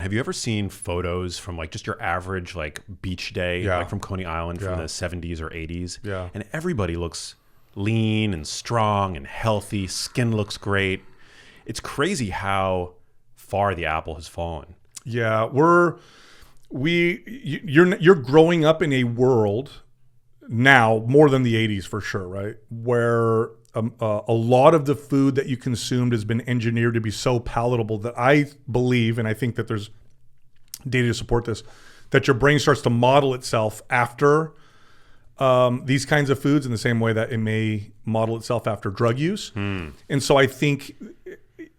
Have you ever seen photos from like just your average like beach day, like from Coney Island from the 70s or 80s? Yeah. And everybody looks lean and strong and healthy. Skin looks great. It's crazy how far the apple has fallen. Yeah, you're growing up in a world now more than the 80s for sure, right? Where a lot of the food that you consumed has been engineered to be so palatable that I believe, and I think that there's data to support this, that your brain starts to model itself after these kinds of foods in the same way that it may model itself after drug use. And so I think,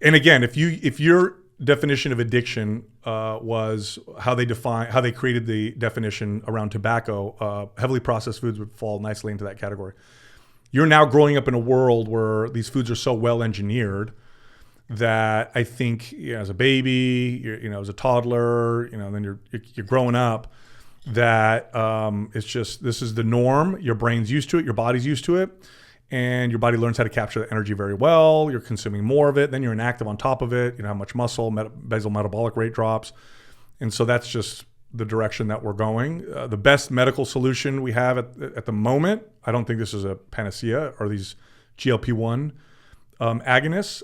and again, if your definition of addiction was how they created the definition around tobacco, heavily processed foods would fall nicely into that category. You're now growing up in a world where these foods are so well engineered that I think, as a baby, as a toddler, then you're growing up, that it's just, this is the norm. Your brain's used to it, your body's used to it, and your body learns how to capture the energy very well. You're consuming more of it, then you're inactive on top of it. You know how much muscle, basal metabolic rate drops, and so that's just the direction that we're going. The best medical solution we have at the moment, I don't think this is a panacea, are these GLP-1 agonists.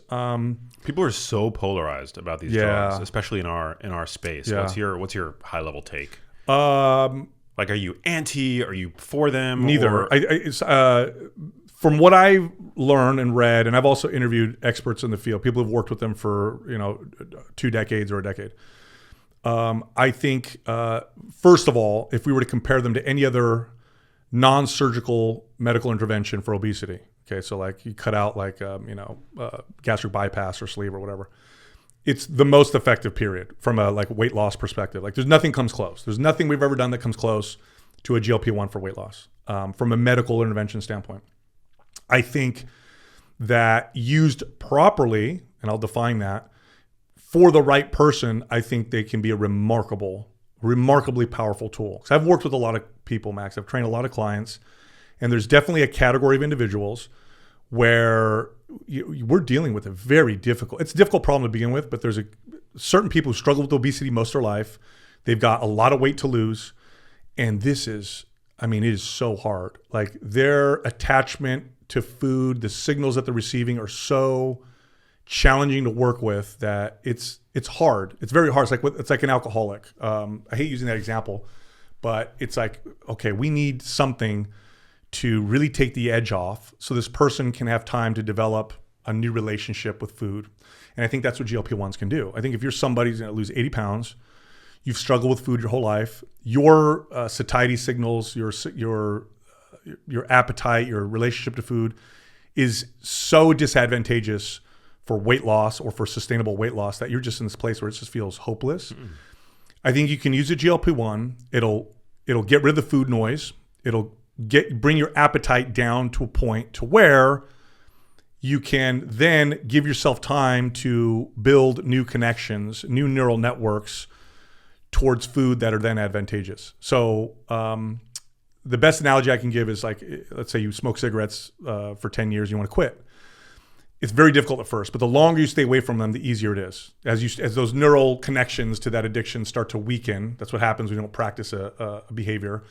People are so polarized about these drugs, especially in our space. Yeah. What's your high level take? Like, are you anti? Are you for them? Neither. From what I've learned and read, and I've also interviewed experts in the field, people who've worked with them for 2 decades or a decade. I think, first of all, if we were to compare them to any other non-surgical medical intervention for obesity, okay, so like you cut out gastric bypass or sleeve or whatever, it's the most effective, period, from a weight loss perspective. Like, there's nothing comes close. There's nothing we've ever done that comes close to a GLP-1 for weight loss, from a medical intervention standpoint. I think that used properly, and I'll define that, for the right person, I think they can be a remarkably powerful tool. Because I've worked with a lot of people, Max. I've trained a lot of clients, and there's definitely a category of individuals where we're dealing with it's a difficult problem to begin with, but there's certain people who struggle with obesity most of their life. They've got a lot of weight to lose, and it is so hard. Like, their attachment to food, the signals that they're receiving are so challenging to work with that it's hard. It's very hard. It's like an alcoholic. I hate using that example, but it's like, okay, we need something to really take the edge off so this person can have time to develop a new relationship with food. And I think that's what GLP-1s can do. I think if you're somebody who's going to lose 80 pounds, you've struggled with food your whole life, your satiety signals, your appetite, your relationship to food is so disadvantageous for weight loss or for sustainable weight loss that you're just in this place where it just feels hopeless. I think you can use a GLP-1. It'll get rid of the food noise. It'll bring your appetite down to a point to where you can then give yourself time to build new connections, new neural networks towards food that are then advantageous. So the best analogy I can give is, like, let's say you smoke cigarettes for 10 years, you want to quit. It's very difficult at first, but the longer you stay away from them, the easier it is. As those neural connections to that addiction start to weaken, that's what happens when you don't practice a behavior.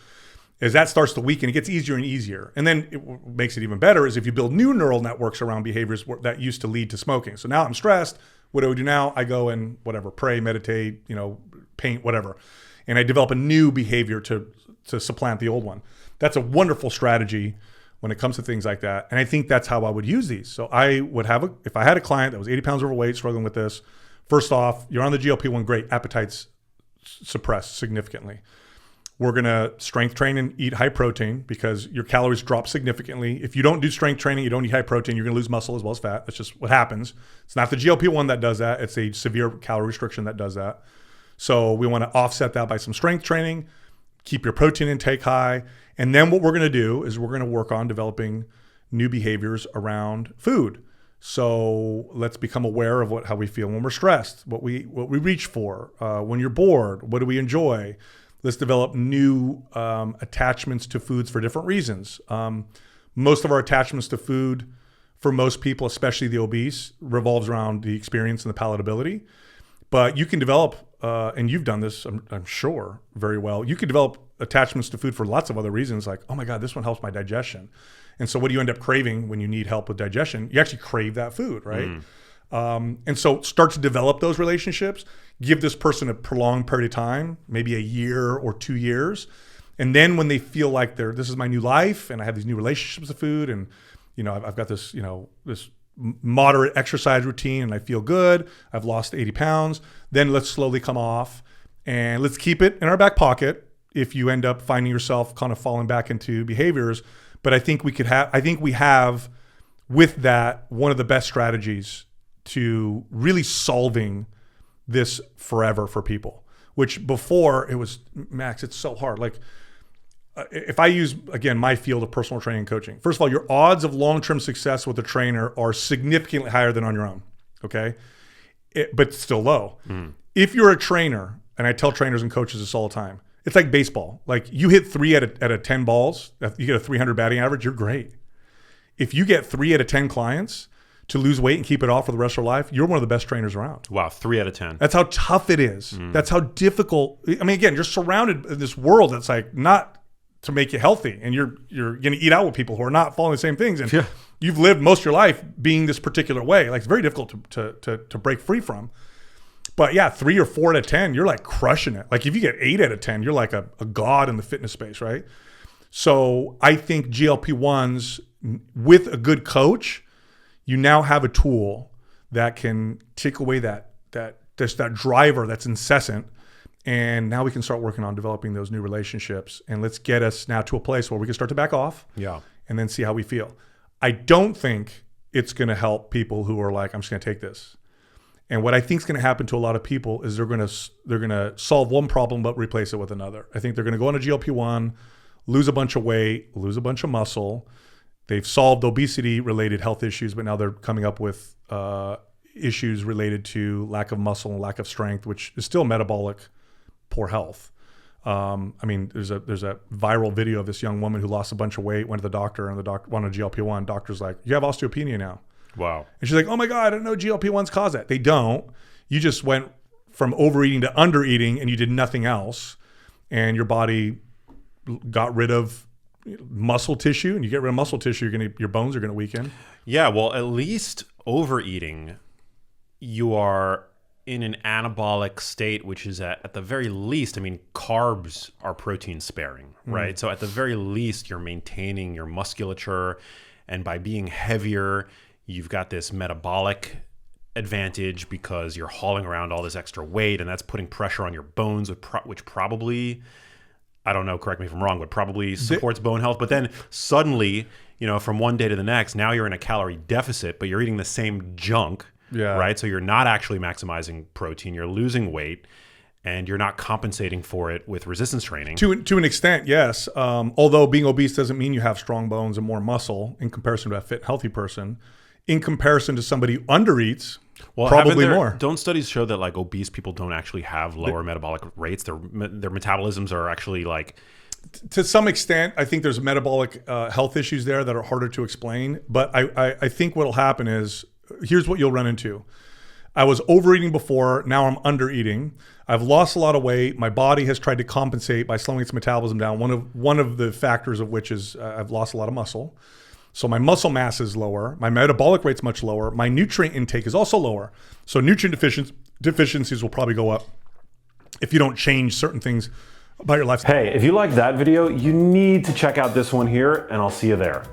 As that starts to weaken, it gets easier and easier. And then what makes it even better is if you build new neural networks around behaviors that used to lead to smoking. So now I'm stressed. What do I do now? I go and pray, meditate, paint, whatever. And I develop a new behavior to supplant the old one. That's a wonderful strategy when it comes to things like that. And I think that's how I would use these. So I would if I had a client that was 80 pounds overweight, struggling with this, first off, you're on the GLP-1, great, appetite's suppressed significantly. We're going to strength train and eat high protein because your calories drop significantly. If you don't do strength training, you don't eat high protein, you're going to lose muscle as well as fat. That's just what happens. It's not the GLP-1 that does that. It's a severe calorie restriction that does that. So we want to offset that by some strength training, keep your protein intake high. And then what we're going to do is we're going to work on developing new behaviors around food. So let's become aware of how we feel when we're stressed, what we reach for, when you're bored, what do we enjoy? Let's develop new attachments to foods for different reasons. Most of our attachments to food, for most people, especially the obese, revolves around the experience and the palatability. But you can develop and you've done this, I'm sure, very well. You could develop attachments to food for lots of other reasons, like, oh my God, this one helps my digestion. And so what do you end up craving when you need help with digestion? You actually crave that food, right? And so start to develop those relationships, give this person a prolonged period of time, maybe a year or 2 years. And then when they feel like this is my new life and I have these new relationships with food and, I've got this, this moderate exercise routine and I feel good, I've lost 80 pounds, then let's slowly come off and let's keep it in our back pocket if you end up finding yourself kind of falling back into behaviors. But I think we have with that one of the best strategies to really solving this forever for people, which before it was, Max, it's so hard. Like if I use, again, my field of personal training and coaching, first of all, your odds of long-term success with a trainer are significantly higher than on your own. Okay. But still low. If you're a trainer, and I tell trainers and coaches this all the time, it's like baseball. Like you hit 3 out of 10 balls, you get a 300 batting average, you're great. If you get 3 out of 10 clients to lose weight and keep it off for the rest of your life, you're one of the best trainers around. Wow, 3 out of 10. That's how tough it is. That's how difficult. I mean, again, you're surrounded in this world that's like not to make you healthy, and you're going to eat out with people who are not following the same things, and you've lived most of your life being this particular way. Like it's very difficult to break free from. But yeah, 3 or 4 out of 10, you're like crushing it. Like if you get 8 out of 10, you're like a god in the fitness space, right? So I think GLP-1s with a good coach, you now have a tool that can take away that driver that's incessant. And now we can start working on developing those new relationships. And let's get us now to a place where we can start to back off and then see how we feel. I don't think it's going to help people who are like, I'm just going to take this. And what I think is going to happen to a lot of people is they're going to solve one problem but replace it with another. I think they're going to go on a GLP-1, lose a bunch of weight, lose a bunch of muscle. They've solved obesity-related health issues, but now they're coming up with issues related to lack of muscle and lack of strength, which is still metabolic poor health. I mean, there's a viral video of this young woman who lost a bunch of weight, went to the doctor, and the doctor wanted a GLP-1. Doctor's like, you have osteopenia now. Wow. And she's like, oh my God, I didn't know GLP-1s cause that. They don't. You just went from overeating to undereating and you did nothing else. And your body got rid of muscle tissue, and you get rid of muscle tissue, your bones are going to weaken. Yeah, well, at least overeating, you are in an anabolic state, which is at the very least, I mean, carbs are protein sparing, right? So at the very least, you're maintaining your musculature, and by being heavier, you've got this metabolic advantage because you're hauling around all this extra weight, and that's putting pressure on your bones, which probably, I don't know, correct me if I'm wrong, but probably supports bone health. But then suddenly, from one day to the next, now you're in a calorie deficit, but you're eating the same junk, right? So you're not actually maximizing protein, you're losing weight, and you're not compensating for it with resistance training. To an extent, yes. Although being obese doesn't mean you have strong bones and more muscle in comparison to a fit, healthy person. In comparison to somebody who undereats, probably more. Don't studies show that like obese people don't actually have lower metabolic rates? Their metabolisms are actually like... To some extent, I think there's metabolic health issues there that are harder to explain. But I think what'll happen is, here's what you'll run into. I was overeating before, now I'm undereating. I've lost a lot of weight. My body has tried to compensate by slowing its metabolism down. One of the factors of which is I've lost a lot of muscle. So my muscle mass is lower. My metabolic rate's much lower. My nutrient intake is also lower. So nutrient deficiencies will probably go up if you don't change certain things about your lifestyle. Hey, if you liked that video, you need to check out this one here, and I'll see you there.